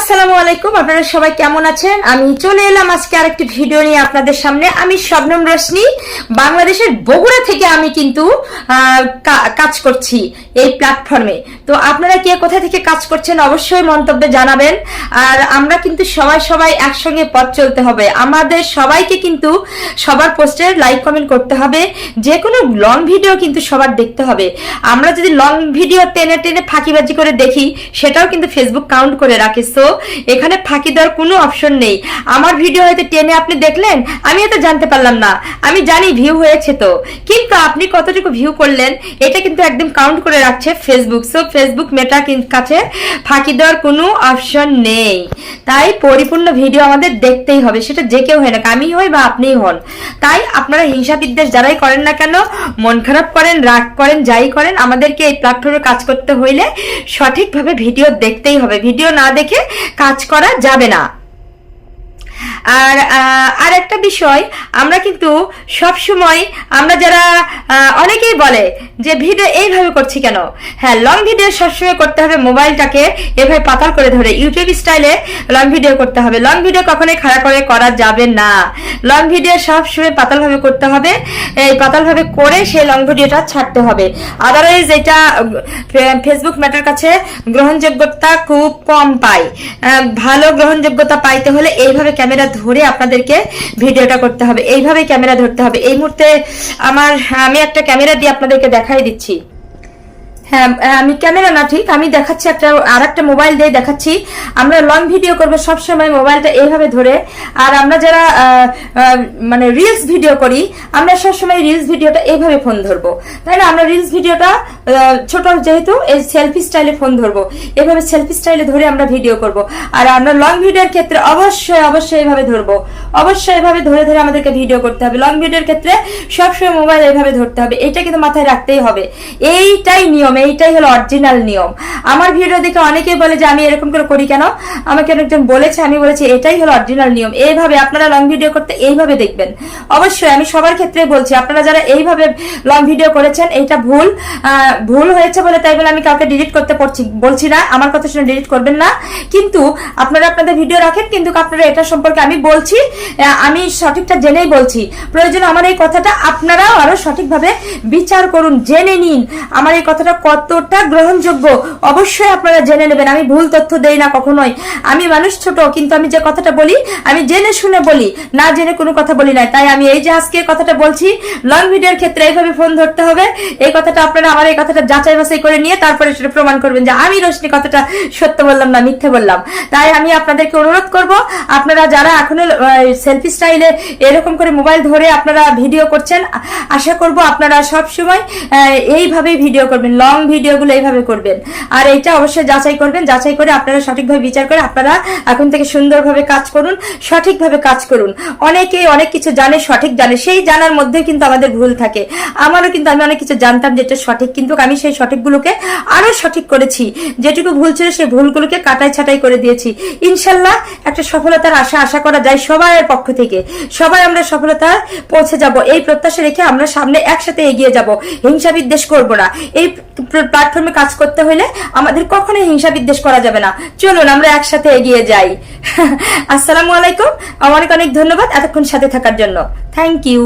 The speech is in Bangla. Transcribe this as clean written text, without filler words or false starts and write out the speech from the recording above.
আসসালামু আলাইকুম, আপনারা সবাই কেমন আছেন? আমি চলে এলাম আজকে আরেকটি ভিডিও নিয়ে আপনাদের সামনে। আমি শবনম রোশনি, বাংলাদেশের বগুড়া থেকে আমি কিন্তু কাজ করছি এই প্ল্যাটফর্মে। তো আপনারা কে কোথা থেকে কাজ করছেন অবশ্যই মন্তব্যে জানাবেন। আর আমরা কিন্তু সবাই একসঙ্গে পথ চলতে হবে। আমাদের সবাইকে কিন্তু সবার পোস্টে লাইক কমেন্ট করতে হবে। যে কোনো লং ভিডিও কিন্তু সবার দেখতে হবে। আমরা যদি লং ভিডিও টেনে টেনে ফাঁকিবাজি করে দেখি, সেটাও কিন্তু ফেসবুক কাউন্ট করে রাখে। সো এখানে ফাঁকি দেওয়ার কোনো অপশন নেই। আমার ভিডিও হয়তো টেনে আপনি দেখলেন, আমি এটা জানতে পারলাম না, আমি জানি ভিউ হয়েছে তো, কিন্তু আপনি কতটুকু ভিউ করলেন এটা কিন্তু একদম কাউন্ট করে রাখছে ফেসবুক। সো ফেসবুক মেটার কাছে ফাঁকি দেওয়ার কোনো অপশন নেই। তাই পরিপূর্ণ ভিডিও আমাদের দেখতেই হবে, সেটা যে কেউ হয় না, আমি হই বা আপনিই হন। তাই আপনারা হিংসা বিদ্বেষ যারাই করেন না কেন, মন খারাপ করেন, রাগ করেন, যাই করেন, আমাদেরকে এই প্ল্যাটফর্মে কাজ করতে হইলে সঠিকভাবে ভিডিও দেখতেই হবে। ভিডিও না দেখে কাজ করা যাবে না। আর একটা বিষয়, আমরা কিন্তু সব সময় আমরা যারা অনেকেই বলে যে ভিডিও এইভাবে করছি কেন। হ্যাঁ, লং ভিডিও সবসময় করতে হবে মোবাইলটাকে এভাবে পাতাল করে ধরে, ইউটিউব স্টাইলে লং ভিডিও করতে হবে। লং ভিডিও কখনোই খাড়া করে করা যাবে না। লং ভিডিও সবসময় পাতালভাবে করতে হবে। এই পাতালভাবে করে সেই লং ভিডিওটা ছাড়তে হবে। আদারওয়াইজ এটা ফেসবুক মেটার কাছে গ্রহণযোগ্যতা খুব কম পায়। ভালো গ্রহণযোগ্যতা পাইতে হলে এইভাবে ক্যামেরা ধরে আপনাদেরকে ভিডিওটা করতে হবে, এইভাবে ক্যামেরা ধরতে হবে। এই মুহূর্তে আমি একটা ক্যামেরা দিয়ে আপনাদেরকে দেখাই দিচ্ছি। হ্যাঁ, আমি ক্যামেরা না, ঠিক আমি দেখাচ্ছি আর একটা মোবাইল দিয়ে দেখাচ্ছি। আমরা লং ভিডিও করবো সবসময় মোবাইলটা এইভাবে ধরে। আর আমরা যারা মানে রিলস ভিডিও করি, আমরা সবসময় রিলস ভিডিওটা এইভাবে ফোন ধরবো, তাই না? আমরা রিলস ভিডিওটা ছোট যেহেতু এই সেলফি স্টাইলে ফোন ধরবো, এভাবে সেলফি স্টাইলে ধরে আমরা ভিডিও করব। আর আমরা লং ভিডিওর ক্ষেত্রে অবশ্যই এভাবে ধরবো, অবশ্যই এভাবে ধরে ধরে আমাদেরকে ভিডিও করতে হবে। লং ভিডিওর ক্ষেত্রে সবসময় মোবাইল এইভাবে ধরতে হবে, এটা কিন্তু মাথায় রাখতেই হবে। এইটাই নিয়ম, এইটাই হলো অরিজিনাল নিয়ম। আমার ভিডিও দেখে অনেকেই বলে যে আমি এরকম করে করি কেন, আমাকে একজন বলেছে, আমি বলেছি এটাই হলো অরিজিনাল নিয়ম। এইভাবে আপনারা লং ভিডিও করতে এইভাবে দেখবেন। অবশ্যই আমি সবার ক্ষেত্রে বলছি, আপনারা যারা এইভাবে লং ভিডিও করেছেন, এইটা ভুল হয়েছে বলে তাই বলে আমি কাউকে ডিলিট করতে বলছি না, আমার কথা শুনে ডিলিট করবেন না। কিন্তু আপনারা আপনাদের ভিডিও রাখেন, কিন্তু আপনারা এটা সম্পর্কে আমি বলছি, আমি সঠিকটা জেনেই বলছি। প্রয়োজন আমার এই কথাটা আপনারাও আরো সঠিকভাবে বিচার করুন, জেনে নিন আমার এই কথাটা কতটা গ্রহণযোগ্য। অবশ্যই আপনারা জেনে নেবেন। আমি ভুল তথ্য দেই না কখনোই। আমি মানুষ ছোট, কিন্তু আমি যে কথাটা বলি আমি জেনে শুনে বলি, না জেনে কোনো কথা বলি না। তাই আমি এই যে আজকে কথাটা বলছি, লং ভিডিওর ক্ষেত্রে এইভাবে ফোন ধরতে হবে, এই কথাটা আপনারা আমার এই কথাটা যাচাই বাছাই করে নিয়ে তারপরে সেটা প্রমাণ করবেন যে আমি রোশনি কথাটা সত্য বললাম না মিথ্যে বললাম। তাই আমি আপনাদেরকে অনুরোধ করব, আপনারা যারা এখনো সেলফি স্টাইলে এরকম করে মোবাইল ধরে আপনারা ভিডিও করছেন, আশা করব আপনারা সব সময় এইভাবেই ভিডিও করবেন, লং ভিডিওগুলো এইভাবে করবেন। আর এইটা অবশ্যই যাচাই করবেন, যাচাই করে আপনারা সঠিকভাবে বিচার করে আপনারা এখন থেকে সুন্দরভাবে কাজ করুন, সঠিকভাবে কাজ করুন। অনেকে অনেক কিছু জানে, সঠিক জানে, সেই জানার মধ্যে কিন্তু আমাদের ভুল থাকে। আমারও কিন্তু আমি অনেক কিছু জানতাম যেটা সঠিক, কিন্তু আমি সেই সঠিকগুলোকে আরো সঠিক করেছি। যেটুকু ভুল ছিল সেই ভুলগুলোকে কাটাই ছাটাই করে দিয়েছি। ইনশাল্লাহ একটা সফলতার আশা করা যায় সবার পক্ষ থেকে। সবাই আমরা সফলতা পৌঁছে যাব, এই প্রত্যাশা রেখে আমরা সামনে একসাথে এগিয়ে যাব। হিংসা বিদ্বেষ করব না। এই প্ল্যাটফর্মে কাজ করতে হলে আমাদের কখনোই হিংসা বিদ্বেষ করা যাবে না। চলুন আমরা একসাথে এগিয়ে যাই। আসসালামু আলাইকুম, অনেক ধন্যবাদ এতক্ষণ সাথে থাকার জন্য। Thank you.